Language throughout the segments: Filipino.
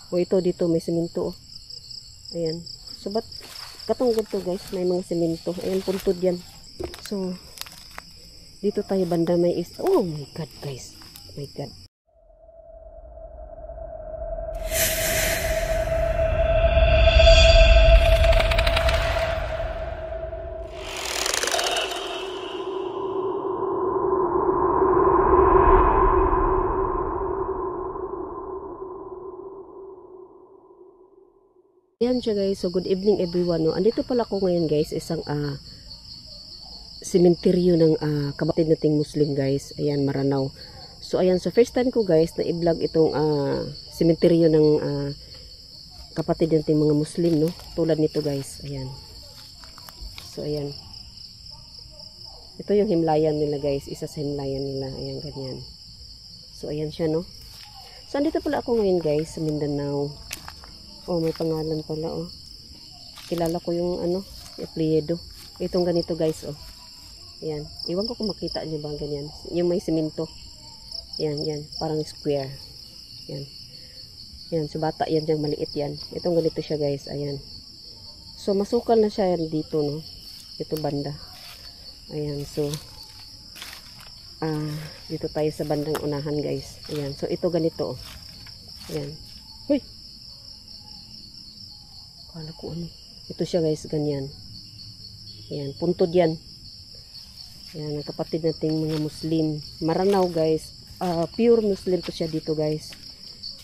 O ito dito may semento. Ayan. So ba't katungkod to guys, may mga semento. Ayan, puntod yan. So dito tayo banda may oh my god guys. Oh my god. Ayan siya guys, so good evening everyone. No? Andito pala ko ngayon guys, isang sementeryo ng kapatid nating Muslim guys. Ayan, Maranao. So ayan, so first time ko guys na i-vlog itong sementeryo ng kapatid nating mga Muslim, no? Tulad nito guys, ayan. So ayan. Ito yung himlayan nila guys, isa sa himlayan nila. Ayan, ganyan. So ayan siya, no? So andito pala ako ngayon guys, sa Mindanao. Oh, may pangalan pala, oh. Kilala ko yung, apelyido. Itong ganito, guys, oh. Yan. Iwan ko kung makita nyo ba, ganyan. Yung may simento. Yan, yan. Parang square. Yan. Yan. So, bata yan, yung maliit yan. Itong ganito siya, guys. Ayan. So, masukal na siya yan dito, no. Ito banda. Ayan. So, dito tayo sa bandang unahan, guys. Ayan. So, ito ganito, oh. Ayan. Hoy! Kala ko ano. Ito siya guys, ganyan. Ayan, puntod yan. Ayan, ang kapatid nating mga Muslim. Maranao guys. Pure Muslim to siya dito guys.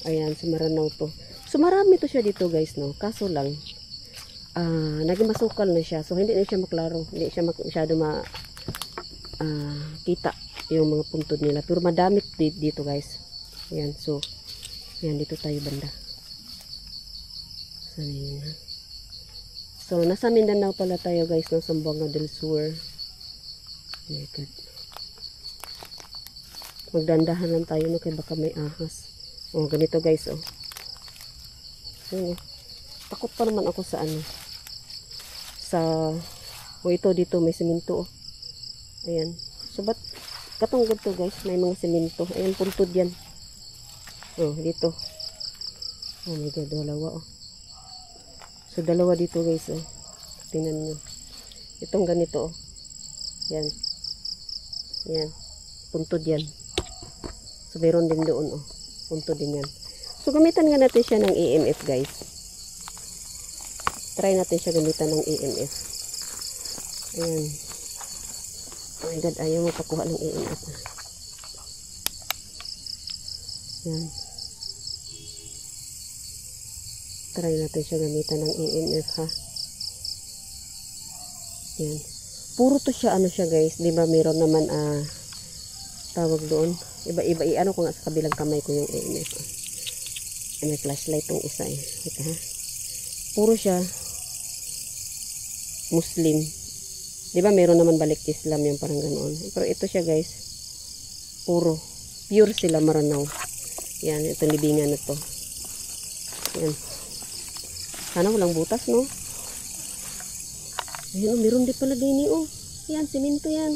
Ayan, sa Maranao to. So marami to siya dito guys, no. Kaso lang, naging masukal na siya. So hindi na siya maklaro. Hindi siya masyado kita yung mga puntod nila. Pero madami dito guys. Ayan, so, ayan, dito tayo banda. So, nasa Mindanao pala tayo guys, no, Zamboanga del Sur. Oh my God. Magdandahan lang tayo, no, kaya baka may ahas. Oh, ganito guys, oh. Ayan, oh. Takot pa naman ako sa ito dito may semento, oh. Ayan. So, ba't katungkod to guys, may mga semento. Ayan, puntod yan. Oh, dito. Oh my God, dalawa, oh. So, dalawa dito guys, oh. Tingnan nyo. Itong ganito, oh. Yan. Yan. Puntod yan. So, meron din doon, oh. Puntod din yan. So, gamitan nga natin siya ng EMF, guys. Try natin siya gamitan ng EMF. Ayan. Oh my God, ayaw mo pakuha ng EMF. Yan. Try natin siya gamitan ng EMF, ha. Yan. Puro to siya, siya guys. Diba meron naman, tawag doon. Iba-iba, ko nga sa kabilang kamay ko yung EMF. May flashlight tong isa, eh. Ito, ha. Puro siya Muslim. Diba meron naman balik Islam yung parang ganoon. Pero ito siya guys. Puro. Pure sila Maranao. Yan, itong libingan na to. Yan. Sana walang butas, no? Ayan, oh, meron din pala din, oh. Yan, simento yan.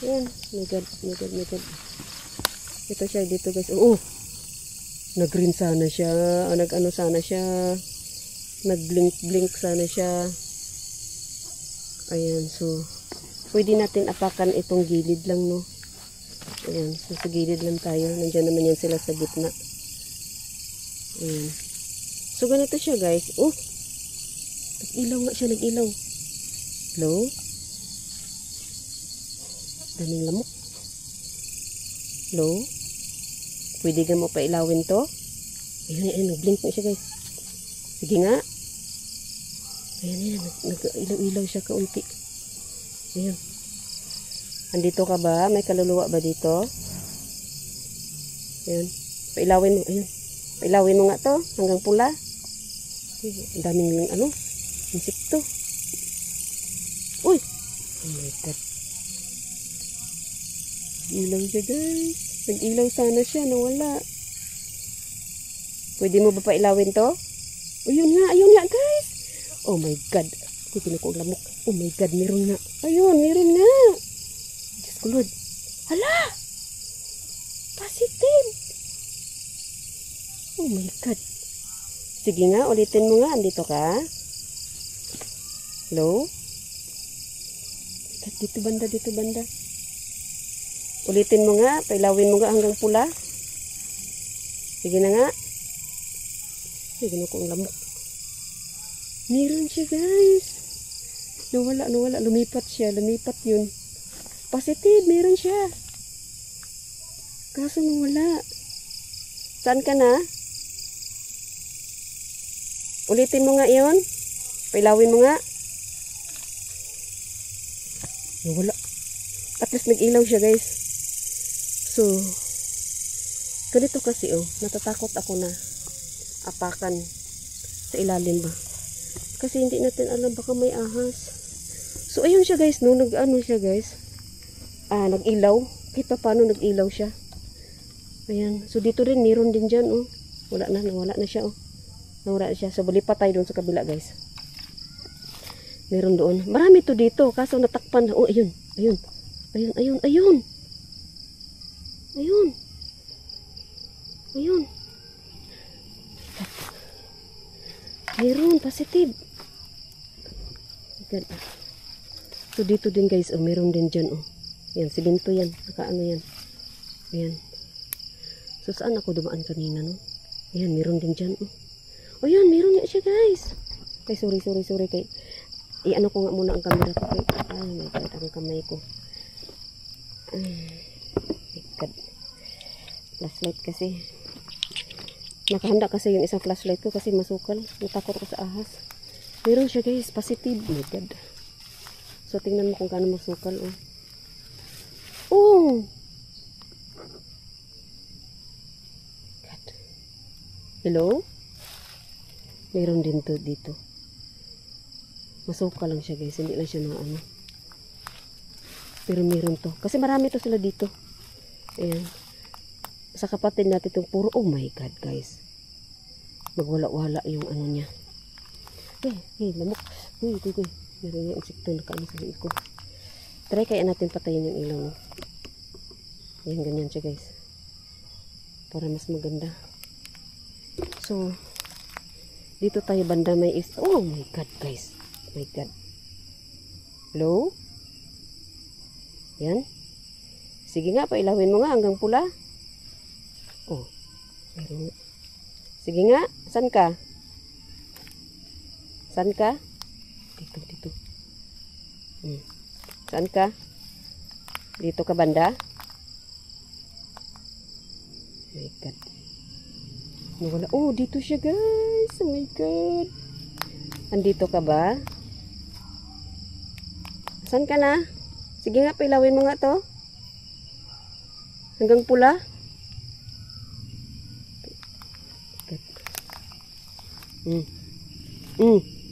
Yan. My God, my God, my God. Ito siya dito, guys. Oh, nag-green sana siya. Nag-ano sana siya. Nag-blink-blink sana siya. Ayan, so, pwede natin apakan itong gilid lang, no? Ayan, so, sa gilid lang tayo. Nandiyan naman yan sila sa gitna. Ayan. So, ganito siya, guys. Oh! Nag-ilaw nga siya, nag-ilaw. Hello? Daming lamok. Hello? Pwede ka mo pailawin to? Ayan, ayan, nag-blink na siya, guys. Sige nga. Ayan, ayan, nag-ilaw-ilaw siya kaunti. Ayan. Andito ka ba? May kaluluwa ba dito? Ayan. Pailawin mo, ayan. Pailawin mo nga to, hanggang pula. Ang daming insekto. Uy! Oh my God. Ilaw siya guys. Nag-ilaw sana siya, nawala. Pwede mo ba pailawin to? O yun nga guys. Oh my God. Hindi na ko lamok. Oh my God, meron nga. Ayun, meron nga. Diyos ko Lord. Hala! Positive! Oh my God. Sige nga, ulitin mo nga. Andito ka. Hello? Dito banda, dito banda. Ulitin mo nga. Pailawin mo nga hanggang pula. Sige na nga. Sige na ko ang lamok. Meron siya guys. Nawala. Lumipat siya. Lumipat yun. Positive. Meron siya. Kaso nawala. Saan ka na? Ulitin mo nga yun. Pailawin mo nga. Wala. At least nag-ilaw siya guys. So, ganito kasi natatakot ako na apakan sa ilalim ba. Kasi hindi natin alam baka may ahas. So, ayun siya guys, no? Nag-ano siya guys. Nag-ilaw. Kahit pa paano nag-ilaw siya. Ayan. So, dito rin, meron din dyan, nawala na siya, Nawala na siya. So, balipat tayo doon sa kabila guys. Meron doon. Marami to dito. Kaso natakpan. Oh, ayun. Ayun. Meron. Positive. So, dito din guys. Meron din dyan. Ayan. Simento yan. Nakaano yan. Ayan. So, saan ako dumaan kanina, no? Ayan. Meron din dyan. Ayan. Meron nga siya guys. Ay, sorry. Kay i-ano ko nga muna ang camera ko. Ay, may God, ang kamay ko. My God. Flashlight kasi. Nakahanda kasi yung isang flashlight ko kasi masukal. Natakot ko sa ahas. Meron siya guys, positive. My God. So, tingnan mo kung gaano masukal. Oh! God. Hello? Meron din to dito. Masukal lang siya guys. Hindi lang siya na Pero meron to. Kasi marami to sila dito. Ayan. Sa kapatid natin itong puro. Oh my God guys. Magwala-wala yung ano niya. Lamok. Uy. Meron yung insekto na kaano sa liig ko. Try kaya natin patayin yung ilaw. No? Ayan, ganyan siya guys. Para mas maganda. So, dito tayo banda may oh my God guys. My God. Hello? Yan. Sige nga, pailawin mo nga hanggang pula. Oh. Meron. Sige nga, saan ka? Saan ka? Dito. Saan ka? Dito ka banda? My God. Nawala. Oh, dito siya guys. Oh my God. Andito ka ba? Saan ka na? Sige nga, pilawin mo nga to. Hanggang pula.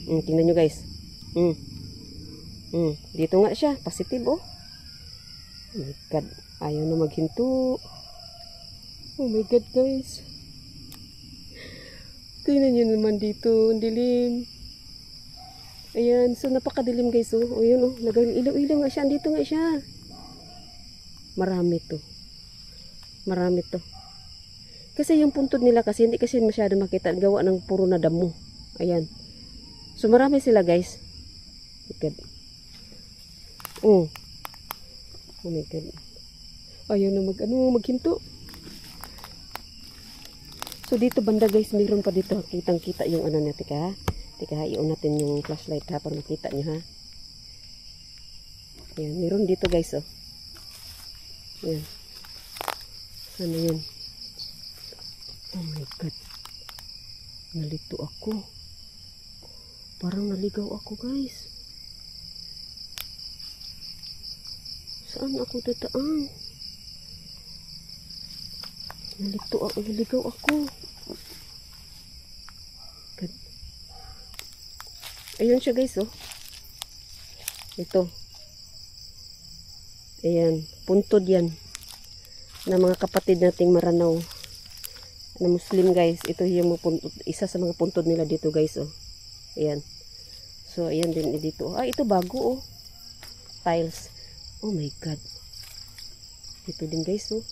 Tingnan nyo guys. Dito nga siya. Positive oh. Oh my God. Ayaw na maghinto. Oh my God guys. Tingnan nyo naman dito. Ang dilim. Ayan, so napakadilim guys, oh. Ayan, oh, nag-ilaw-ilaw nga siya. Andito nga siya. Marami to. Kasi yung puntod nila kasi, hindi kasi masyado makita. Gawa ng puro na damo. Ayan. So marami sila guys. Oh my God. Ayaw na maghinto. So dito banda guys, mayroon pa dito. Kitang-kita yung ano natin ha. Teka, iyon natin yung flashlight ha, para makita nyo ha. Ayan, meron dito guys oh. Ayan. Ano yun? Oh my God. Nalito ako. Parang naligaw ako guys. Saan ako dadaan? Naligaw ako. God. Ayun siya guys oh. Ito. Ayan, puntod yan. Na mga kapatid nating Maranao na Muslim guys. Ito yung puntod, isa sa mga puntod nila dito guys oh. Ayan. So ayan din dito. Ito bago oh. Tiles. Oh my God. Ito din guys oh.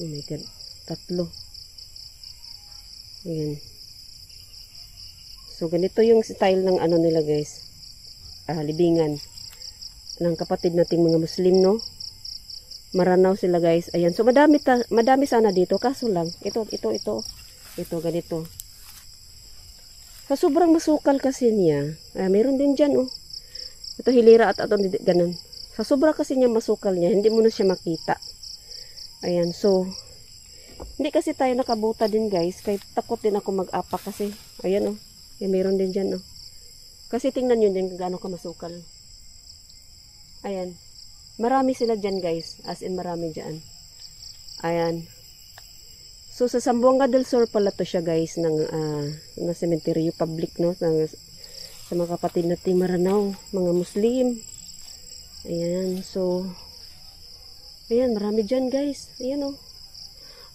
Oh my God. 3. Ayan. So, ganito yung style ng ano nila guys. Libingan. Ng kapatid nating mga Muslim, no? Maranaw sila guys. Ayan. So, madami sana dito. Kaso lang, ito, ganito. So, sobrang masukal kasi niya. Meron din dyan, oh. Ito, hilira at ato, ganun. Sa sobra kasi niya masukal niya, hindi mo na siya makita. Ayan. So, hindi kasi tayo nakabuta din guys. Kaya takot din ako mag-apa kasi. Ayan, oh. Meron din dyan, oh. Kasi tingnan nyo din gaano ka masukal. Ayan. Marami sila dyan, guys. As in, marami dyan. Ayan. So, sa Zamboanga del Sur pala to siya, guys, ng cemetery public, no? Sa mga kapatid nating Maranao, mga Muslim. Ayan. So, ayan, marami dyan, guys. Ayan, oh.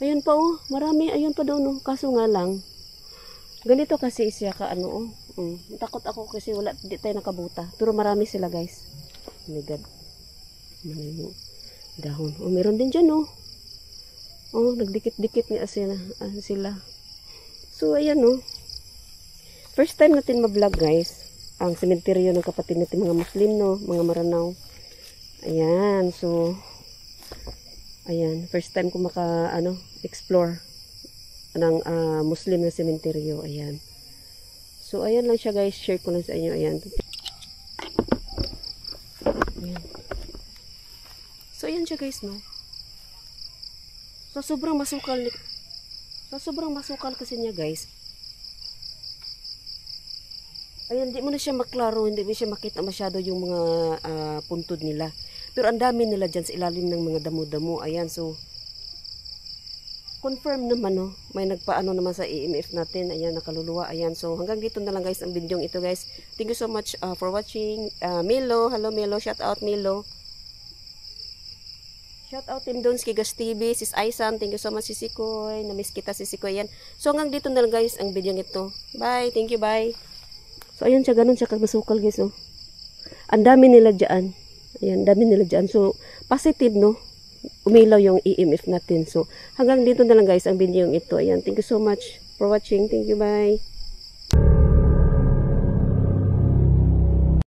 Ayan pa, oh. Marami. Ayan pa daw, no? Kaso nga lang, ganito kasi siya ka ano, takot ako kasi wala, di tayo nakabuta. Pero marami sila guys. Oh my God. Dahon. Oh, meron din dyan, oh. Oh, nagdikit-dikit nga sila. So, ayan, oh. First time natin ma-vlog guys. Ang sementeryo ng kapatid natin mga Muslim, no? Mga Maranao. Ayan. So, ayan. First time ko explore ng Muslim na sementeryo. Ayan. So, ayan lang siya guys. Share ko lang sa inyo. Ayan. Ayan. So, ayan siya guys, no? So, sobrang masukal kasi niya guys. Ayan, hindi mo na siya maklaro. Hindi mo siya makita masyado yung mga puntod nila. Pero ang dami nila dyan sa ilalim ng mga damo-damo. Ayan, so confirm naman, no? May nagpaano naman sa EMF natin. Ayan, nakaluluwa. Ayan. So, hanggang dito na lang guys ang video ito guys. Thank you so much for watching. Milo. Hello Milo. Shout out Milo. Shout out Team Dons, Kigas TV, Sis Aisan. Thank you so much Sisikoy. Namiss kita Sisikoy. Ayan. So, hanggang dito na lang guys ang video ito. Bye. Thank you. Bye. So, ayan siya. Ganun siya kamasukal guys, oh. Ang dami nila dyan. Ayan, dami nila dyan. So, positive, no? Umilaw yung EMF natin. So, hanggang dito na lang guys ang video ito. Ayan, thank you so much for watching. Thank you, bye.